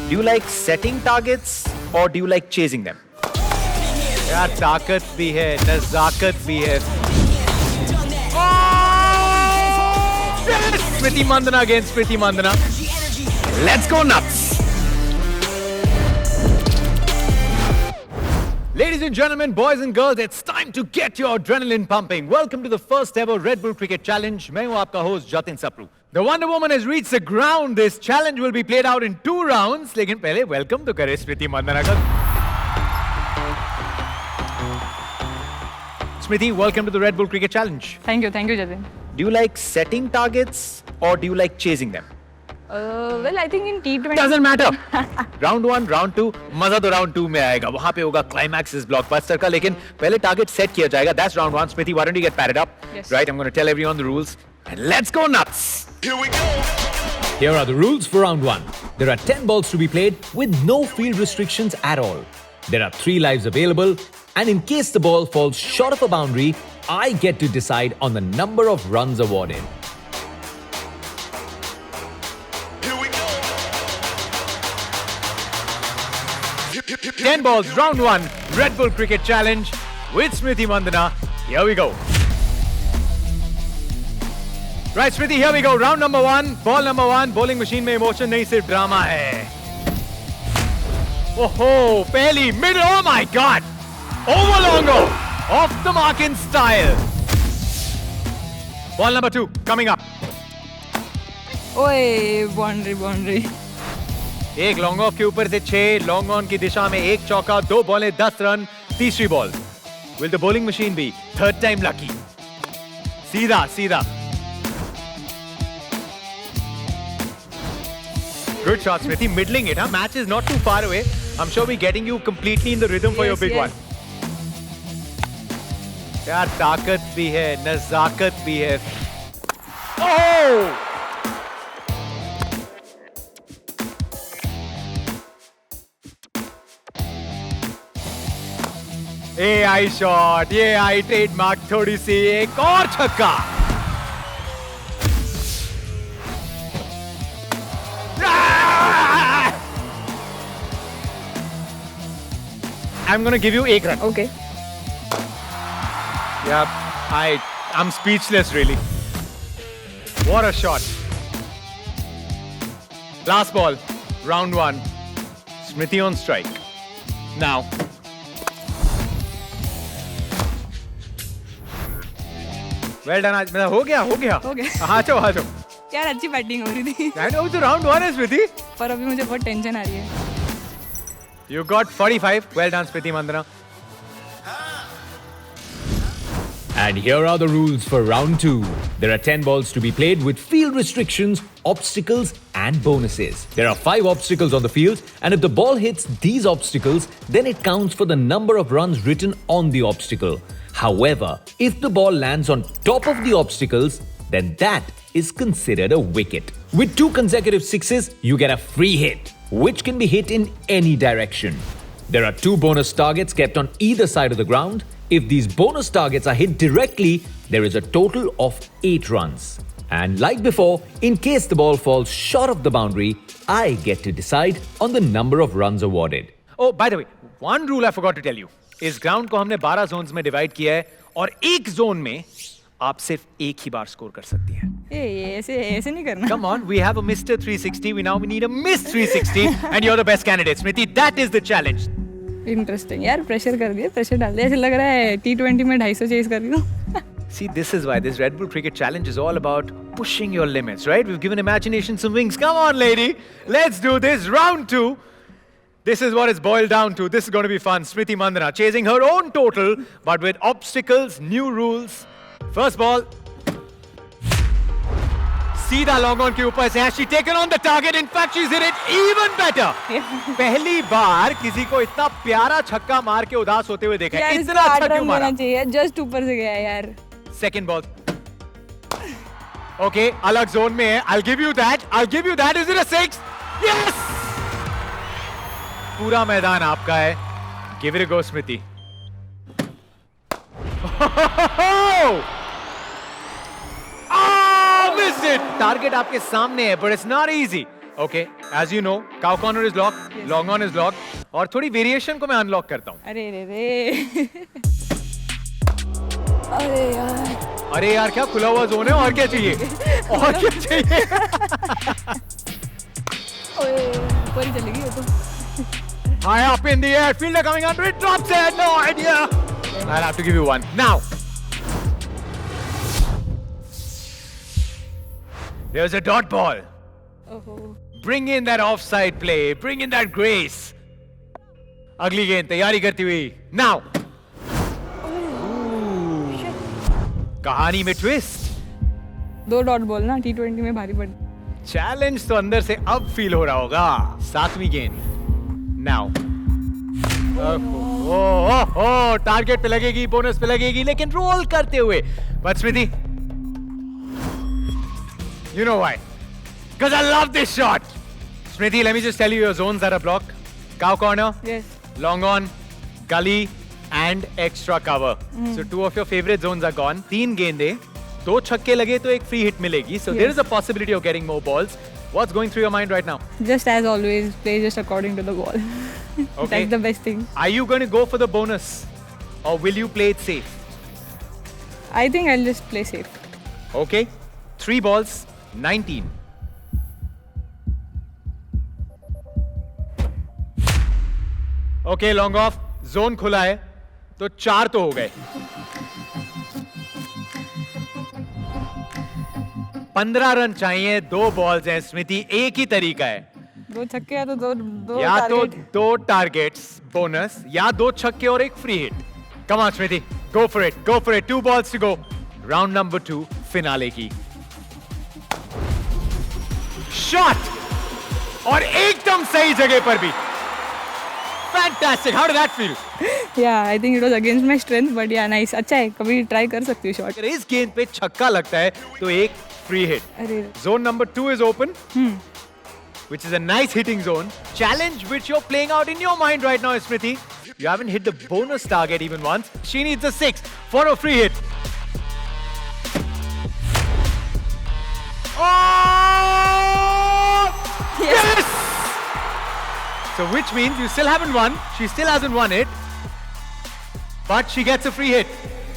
Do you like setting targets or do you like chasing them? यार ताकत भी है, नजाकत भी है. Smriti Mandhana against Smriti Mandhana. Let's go nuts. Ladies and gentlemen, boys and girls, it's time to get your adrenaline pumping. Welcome to the first ever Red Bull Cricket Challenge. मैं हूं आपका host Jatin Sapru. The Wonder Woman has reached the ground. This challenge will be played out in 2 rounds. लेकिन पहले welcome तो करें Smriti Mandhana का. Smriti, welcome to the Red Bull Cricket Challenge. Thank you, Jatin. Do you like setting targets or do you like chasing them? Well, I think in T20. Doesn't matter. Round 1, round 2, मजा तो round 2 में आएगा. वहाँ पे होगा climax इस blockbuster का. लेकिन पहले target set किया जाएगा. That's round 1. Smriti, why don't you get padded up? Yes. Right, I'm going to tell everyone the rules. And let's go nuts. Here we go. Here are the rules for round 1. There are 10 balls to be played with no field restrictions at all. There are 3 lives available, and in case the ball falls short of a boundary, I get to decide on the number of runs awarded. Here we go. 10 balls, round 1, Red Bull Cricket Challenge with Smriti Mandhana. Here we go. Right, Smriti, here we go. Round number 1, ball number 1. Bowling machine में emotion नहीं सिर्फ drama है. Oh, pehli, middle, oh my God. Over longo, off the mark in style. Ball number 2, coming up. ओए boundary. एक long off के ऊपर से 6, long on की दिशा में 1 चौका, 2 बॉलें 10 रन, तीसरी ball. Will the bowling machine be third time lucky? सीधा. Good shot, Smriti. Middling it, huh? Match is not too far away. I'm sure we're getting you completely in the rhythm for your big one. यार ताकत भी है, नजाकत भी है. Oh! AI shot, ये आई trademark थोड़ी सी, एक और छक्का. I'm gonna give you 1 run. Okay. Yeah, I'm speechless really. What a shot. Last ball, round 1. Smriti on strike. Now. Well done, आज हो गया. हाँ जाओ. यार अच्छी बैटिंग हो रही थी. I know, तो round 1 है Smriti. पर अभी मुझे बहुत टेंशन आ रही है. You got 45. Well done, Smriti Mandhana. And here are the rules for round 2. There are 10 balls to be played with field restrictions, obstacles, and bonuses. There are 5 obstacles on the field, and if the ball hits these obstacles, then it counts for the number of runs written on the obstacle. However, if the ball lands on top of the obstacles, then that is considered a wicket. With 2 consecutive sixes, you get a free hit, which can be hit in any direction. There are 2 bonus targets kept on either side of the ground. If these bonus targets are hit directly, there is a total of 8 runs. And like before, in case the ball falls short of the boundary, I get to decide on the number of runs awarded. Oh, by the way, one rule I forgot to tell you. इस ground को हमने 12 Jones में divide किया है और एक zone में आप सिर्फ एक ही बार स्कोर कर सकती हैं. ऐसे नहीं करना. Come on, we have a Mr. 360. We need a Miss 360, and you're the best candidate, Smriti. That is the challenge. Interesting. यार प्रेशर डाल दिया. ऐसे लग रहा है T20 में 250 चेस कर रही हूँ. See, this is why this Red Bull Cricket Challenge is all about pushing your limits, right? We've given imagination some wings. Come on, lady. Let's do this. Round 2. This is what it's boiled down to. This is going to be fun. Smriti Mandhana chasing her own total, but with obstacles, new rules. First ball. सीधा long on के ऊपर से. Has she taken on the target? In fact, she's hit it even better. पहली बार किसी को इतना प्यारा छक्का मार के उदास होते हुए देखा है. इतना अच्छा क्यों मारा? जस्ट ऊपर से गया यार. Second ball. Okay, अलग जोन में है. I'll give you that. Is it a 6? Yes! पूरा मैदान आपका है. Give it a go, Smriti. Missed it! Target आपके सामने है, but it's not easy. Okay, as you know, cow corner is locked, long on is locked. और थोड़ी variation को मैं अनलॉक करता हूँ. अरे रे रे अरे यार अरे यार क्या खुला हुआ जोन है, और क्या चाहिए? और क्या चाहिए? ओए ऊपर ही चलेगी वो तो. High up in the air, fielder coming under it, drops it, no idea. I'll have to give you one. Now. There's a dot ball. ओहो Bring in that offside play, bring in that grace. अगली गेंद तैयारी करती हुई. Now. कहानी में twist. 2 dot ball ना T20 में भारी पड़. चैलेंज तो अंदर से अब फील हो रहा होगा. 7वीं गेंद. Now. ओह टारगेट पे लगेगी, बोनस पे लगेगी, लेकिन रोल करते हुए. But Smriti, you know why? Because I love this shot. Smriti, let me just tell you your zones that are blocked. Cow corner, Yes. long on, gully, and extra cover. So 2 of your favorite zones are gone. 3 गेंदे, 2 छक्के लगे तो एक free hit मिलेगी. So there is a possibility of getting more balls. What's going through your mind right now? Just as always, play just according to the ball. Okay. That's the best thing. Are you going to go for the bonus? Or will you play it safe? I think I'll just play safe. Okay. 3 balls, 19. Okay, long off. Zone खुला है तो 4 तो हो गए. 15 run चाहिए. 2 balls हैं स्मृति. एक ही तरीका है. 2 छक्के या तो दो या तो target. 2 टारगेट्स बोनस, या 2 छक्के और एक free hit. Come on Smriti, go for it, go for it. 2 balls to go. Round number 2 finale की. शॉट और एकदम सही जगह पर भी. Fantastic. How did that feel? Yeah, I think it was against my strength, but yeah, nice. अच्छा है, कभी try कर सकती हूँ shot. अगर इस गेंद पे छक्का लगता है तो एक फ्री हिट. अरे Zone number 2 is open, which is a nice hitting zone. Challenge which you're playing out in your mind right now, Smriti. You haven't hit the bonus target even once. She needs a 6 for a free hit. Oh! Yes! So which means you still haven't won. She still hasn't won it. But she gets a free hit.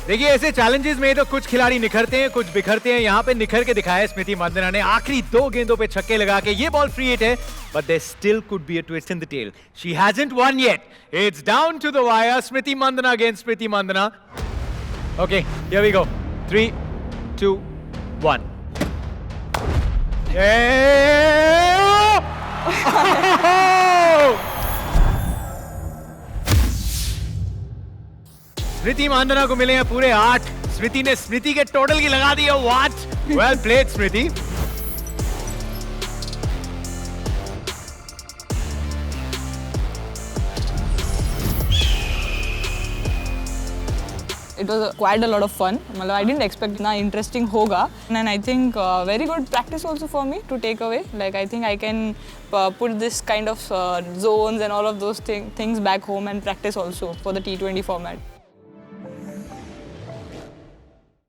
देखिए ऐसे challenges में तो कुछ खिलाड़ी निखरते हैं, कुछ बिखरते हैं. यहाँ पे निखर के दिखाया स्मृति मंदना ने. आखिरी 2 गेंदों पे छक्के लगा के ये बॉल फ्री हिट है. But there still could be a twist in the tail. She hasn't won yet. It's down to the wire. Smriti Mandana against Smriti Mandana. Okay, here we go. 3, 2, 1. स्मृति मांदना को मिले हैं पूरे 8. स्मृति ने स्मृति के total की लगा दी है 8. Well played Smriti. it was quite a lot of fun. मतलब I didn't expect इतना interesting होगा. And I think very good practice also for me to take away. Like I think I can put this kind of zones and all of those things back home and practice also for the T20 format.